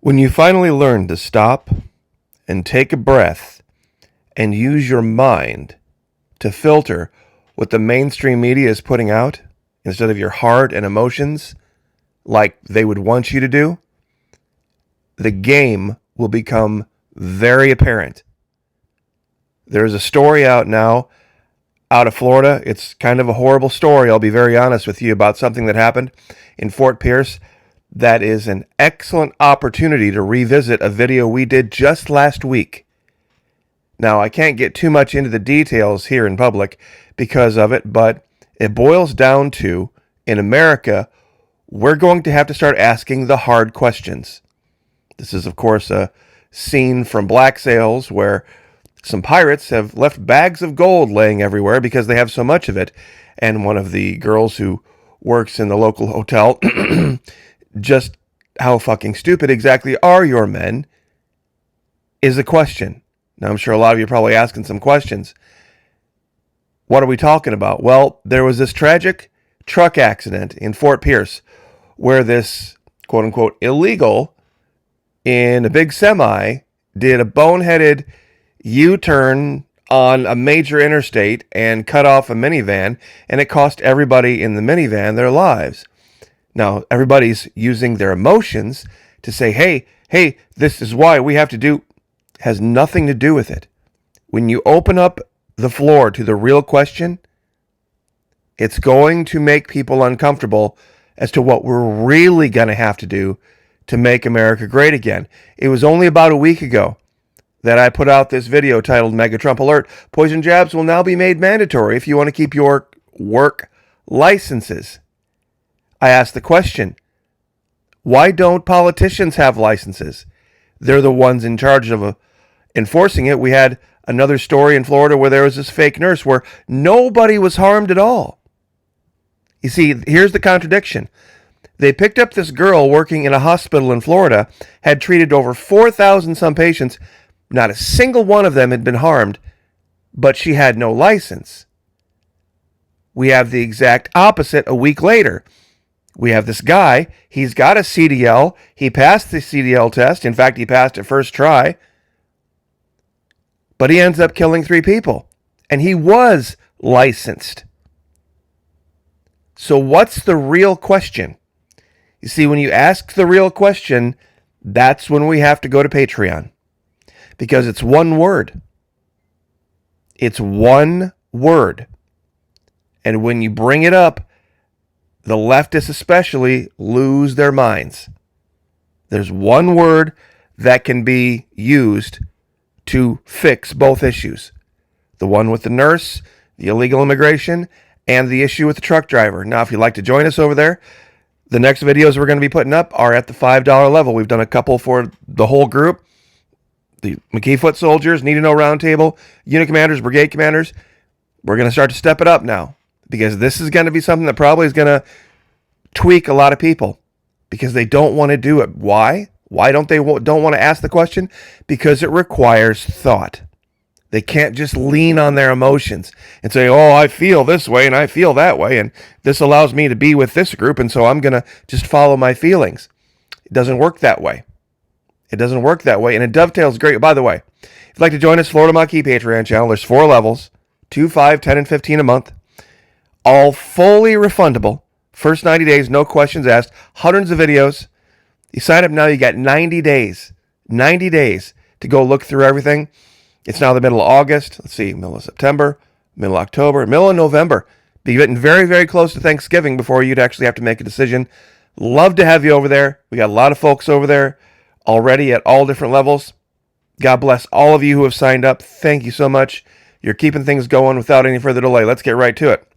When you finally learn to stop and take a breath and use your mind to filter what the mainstream media is putting out instead of your heart and emotions like they would want you to do, the game will become very apparent. There's a story out now out of Florida. It's kind of a horrible story. I'll be very honest with you about something that happened in Fort Pierce. That is an excellent opportunity to revisit a video we did just last week. Now, I can't get too much into the details here in public because of it, but it boils down to, in America, we're going to have to start asking the hard questions. This is, of course, a scene from Black Sails where some pirates have left bags of gold laying everywhere because they have so much of it. And one of the girls who works in the local hotel, just how fucking stupid exactly are your men is a question. Now, I'm sure a lot of you are probably asking some questions. What are we talking about? Well, there was this tragic truck accident in Fort Pierce where this quote-unquote illegal in a big semi did a boneheaded U-turn on a major interstate and cut off a minivan, and it cost everybody in the minivan their lives. Now, everybody's using their emotions to say, hey, this is why we have to do, has nothing to do with it. When you open up the floor to the real question, it's going to make people uncomfortable as to what we're really going to have to do to make America great again. It was only about a week ago that I put out this video titled Mega Trump Alert. Poison jabs will now be made mandatory if you want to keep your work licenses. I asked the question, why don't politicians have licenses? They're the ones in charge of enforcing it. We had another story in Florida where there was this fake nurse where nobody was harmed at all. You see, here's the contradiction. They picked up this girl working in a hospital in Florida, had treated over 4,000 some patients. Not a single one of them had been harmed, but she had no license. We have the exact opposite a week later. We have this guy, he's got a CDL, he passed the CDL test, in fact, he passed it first try, but he ends up killing 3 people, and he was licensed. So what's the real question? You see, when you ask the real question, that's when we have to go to Patreon, because it's one word. It's one word. And when you bring it up, the leftists especially lose their minds. There's one word that can be used to fix both issues. The one with the nurse, the illegal immigration, and the issue with the truck driver. Now, if you'd like to join us over there, the next videos we're going to be putting up are at the $5 level. We've done a couple for the whole group. The McKee Foot Soldiers, Need to Know Roundtable, Unit Commanders, Brigade Commanders. We're going to start to step it up now, because this is going to be something that probably is going to tweak a lot of people because they don't want to do it. Why? Why don't they don't want to ask the question? Because it requires thought. They can't just lean on their emotions and say, oh, I feel this way and I feel that way, and this allows me to be with this group, and so I'm going to just follow my feelings. It doesn't work that way. It doesn't work that way, and it dovetails great. By the way, if you'd like to join us, Florida Maquis Patreon channel, there's 4 levels, 2, 5, 10, and 15 a month. All fully refundable. First 90 days, no questions asked. Hundreds of videos. You sign up now, you got 90 days. 90 days to go look through everything. It's now the middle of August. Let's see, middle of September, middle of October, middle of November. Be getting very, very close to Thanksgiving before you'd actually have to make a decision. Love to have you over there. We got a lot of folks over there already at all different levels. God bless all of you who have signed up. Thank you so much. You're keeping things going without any further delay. Let's get right to it.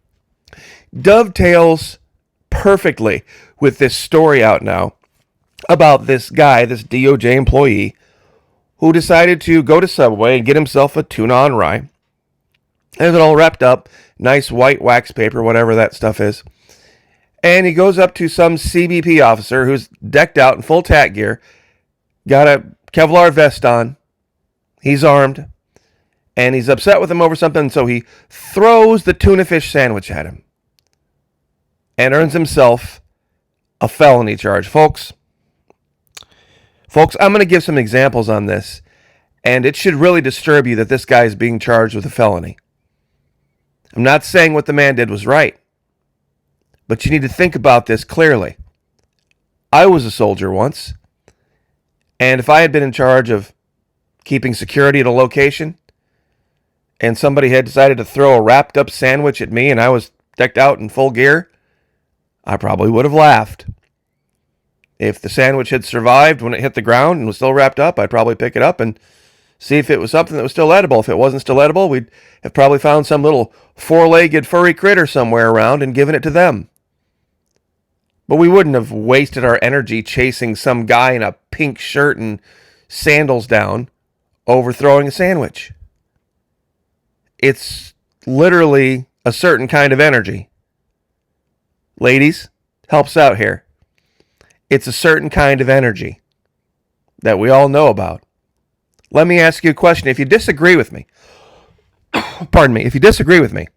Dovetails perfectly with this story out now about this guy, this DOJ employee, who decided to go to Subway and get himself a tuna on rye. And it all wrapped up, nice white wax paper, whatever that stuff is. And he goes up to some CBP officer who's decked out in full TAC gear, got a Kevlar vest on, he's armed, and he's upset with him over something, so he throws the tuna fish sandwich at him and earns himself a felony charge. Folks, Folks, I'm going to give some examples on this, and it should really disturb you that this guy is being charged with a felony. I'm not saying what the man did was right, but you need to think about this clearly. I was a soldier once, and if I had been in charge of keeping security at a location, and somebody had decided to throw a wrapped up sandwich at me and I was decked out in full gear, I probably would have laughed. If the sandwich had survived when it hit the ground and was still wrapped up, I'd probably pick it up and see if it was something that was still edible. If it wasn't still edible, we'd have probably found some little four-legged furry critter somewhere around and given it to them. But we wouldn't have wasted our energy chasing some guy in a pink shirt and sandals down overthrowing a sandwich. It's literally a certain kind of energy. Ladies, helps out here. It's a certain kind of energy that we all know about. Let me ask you a question. If you disagree with me, if you disagree with me,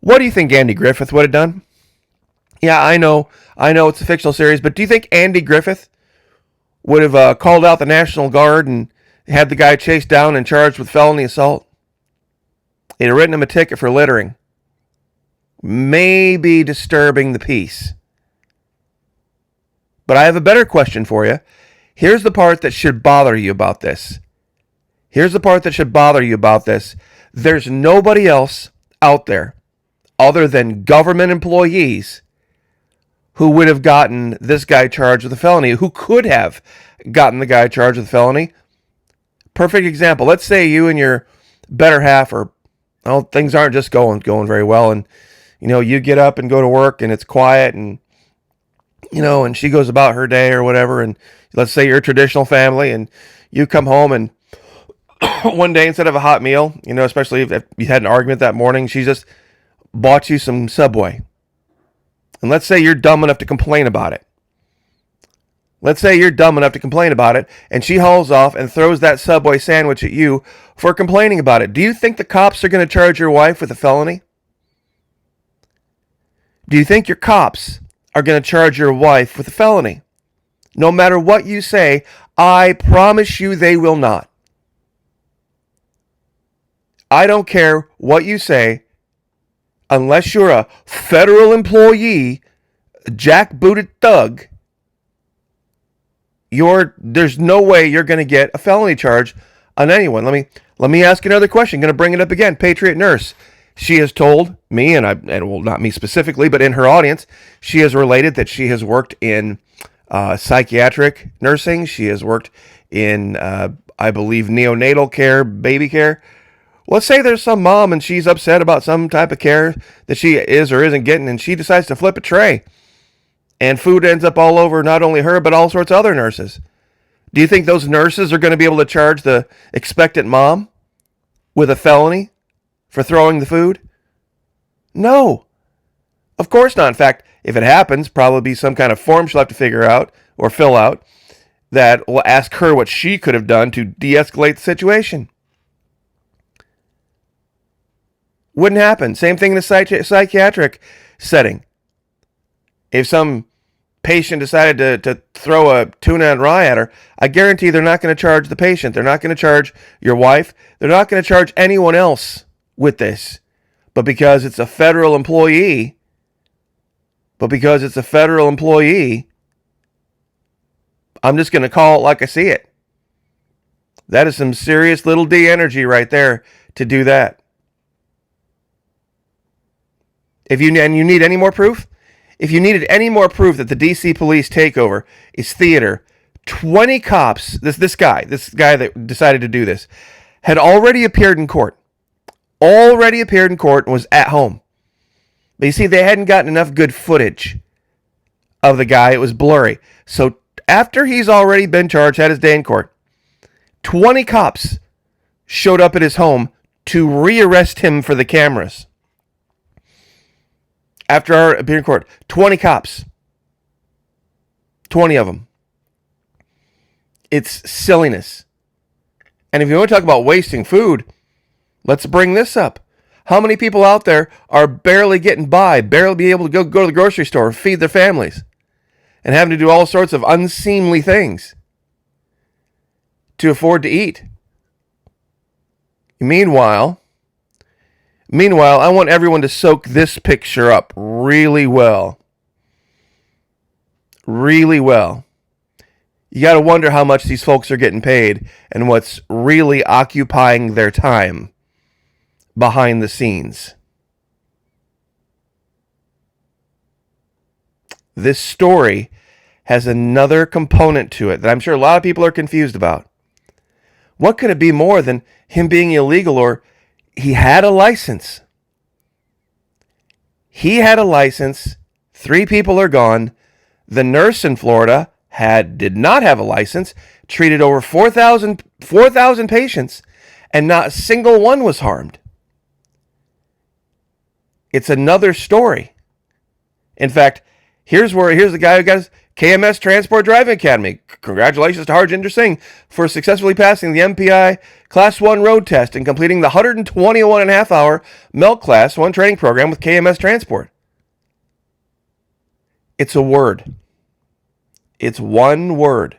what do you think Andy Griffith would have done? Yeah, I know it's a fictional series, but do you think Andy Griffith would have called out the National Guard and had the guy chased down and charged with felony assault? He'd have written him a ticket for littering. Maybe disturbing the peace. But I have a better question for you. Here's the part that should bother you about this. There's nobody else out there other than government employees who would have gotten this guy charged with a felony, who could have gotten the guy charged with a felony. Perfect example. Let's say you and your better half are, well, things aren't just going very well, and you get up and go to work and it's quiet, and and she goes about her day or whatever, and let's say you're a traditional family and you come home and one day instead of a hot meal, especially if you had an argument that morning, she just bought you some Subway. And let's say you're dumb enough to complain about it. And she hauls off and throws that Subway sandwich at you for complaining about it. Do you think the cops are going to charge your wife with a felony? Do you think your cops are going to charge your wife with a felony? No matter what you say, I promise you they will not. I don't care what you say, unless you're a federal employee, a jackbooted thug, there's no way you're going to get a felony charge on anyone. Let me ask another question. I'm going to bring it up again. Patriot Nurse. She has told me, and not me specifically, but in her audience, she has related that she has worked in psychiatric nursing. She has worked in, I believe, neonatal care, baby care. Let's say there's some mom and she's upset about some type of care that she is or isn't getting, and she decides to flip a tray, and food ends up all over not only her, but all sorts of other nurses. Do you think those nurses are going to be able to charge the expectant mom with a felony for throwing the food? No. Of course not. In fact, if it happens, probably be some kind of form she'll have to figure out or fill out that will ask her what she could have done to de-escalate the situation. Wouldn't happen. Same thing in a psychiatric setting. If some patient decided to throw a tuna and rye at her, I guarantee they're not going to charge the patient. They're not going to charge your wife. They're not going to charge anyone else with this. But because it's a federal employee, I'm just going to call it like I see it. That is some serious little D energy right there to do that. If you need any more proof, if you needed any more proof that the DC Police Takeover is theater, 20 cops, this guy that decided to do this, had already appeared in court. And was at home. But you see, they hadn't gotten enough good footage of the guy. It was blurry. So after he's already been charged, had his day in court, 20 cops showed up at his home to rearrest him for the cameras. After our appearing in court, 20 cops. 20 of them. It's silliness. And if you want to talk about wasting food, let's bring this up. How many people out there are barely getting by, barely be able to go to the grocery store, feed their families, and having to do all sorts of unseemly things? to afford to eat. Meanwhile, I want everyone to soak this picture up really well. Really well. You got to wonder how much these folks are getting paid and what's really occupying their time behind the scenes. This story has another component to it that I'm sure a lot of people are confused about. What could it be more than him being illegal, or he had a license? He had a license. 3 people are gone. The nurse in Florida did not have a license, treated over 4,000 patients, and not a single one was harmed. It's another story. In fact, here's the guy who got KMS Transport Driving Academy. Congratulations to Harjinder Singh for successfully passing the MPI Class 1 road test and completing the 121.5-hour milk Class 1 training program with KMS Transport. It's a word. It's one word.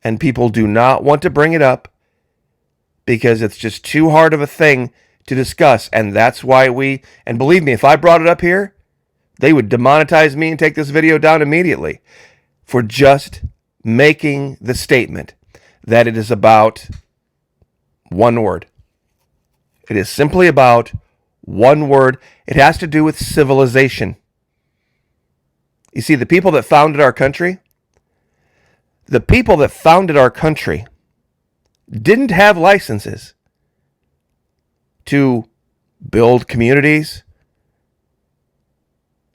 And people do not want to bring it up because it's just too hard of a thing to discuss. And that's why and believe me, if I brought it up here, they would demonetize me and take this video down immediately for just making the statement that it is about one word. It is simply about one word. It has to do with civilization. You see, the people that founded our country didn't have licenses to build communities,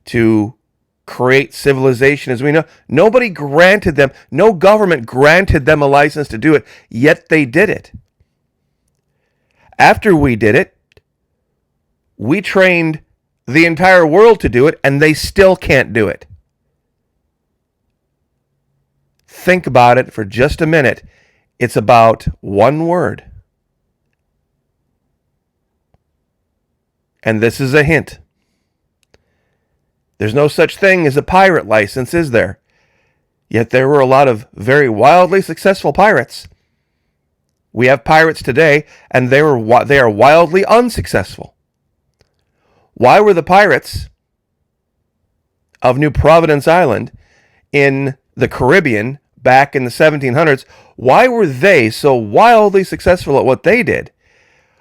to create civilization as we know. Nobody granted them, no government granted them a license to do it, yet they did it. After we did it, we trained the entire world to do it, and they still can't do it. Think about it for just a minute. It's about one word. And this is a hint. There's no such thing as a pirate license, is there? Yet there were a lot of very wildly successful pirates. We have pirates today, and they are wildly unsuccessful. Why were the pirates of New Providence Island in the Caribbean back in the 1700s, why were they so wildly successful at what they did?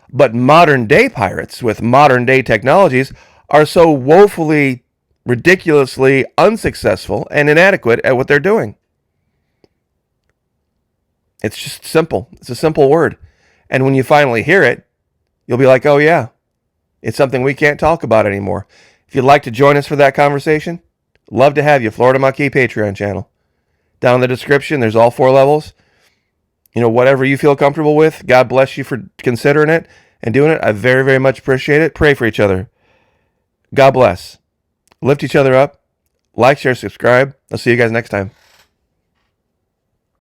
But modern day pirates with modern day technologies are so woefully, ridiculously unsuccessful and inadequate at what they're doing. It's just simple. It's a simple word. And when you finally hear it, you'll be like, oh yeah, it's something we can't talk about anymore. If you'd like to join us for that conversation, love to have you. Florida Maquis Patreon channel. Down in the description, there's all 4 levels. You know, whatever you feel comfortable with. God bless you for considering it and doing it. I very, very much appreciate it. Pray for each other. God bless. Lift each other up. Like, share, subscribe. I'll see you guys next time.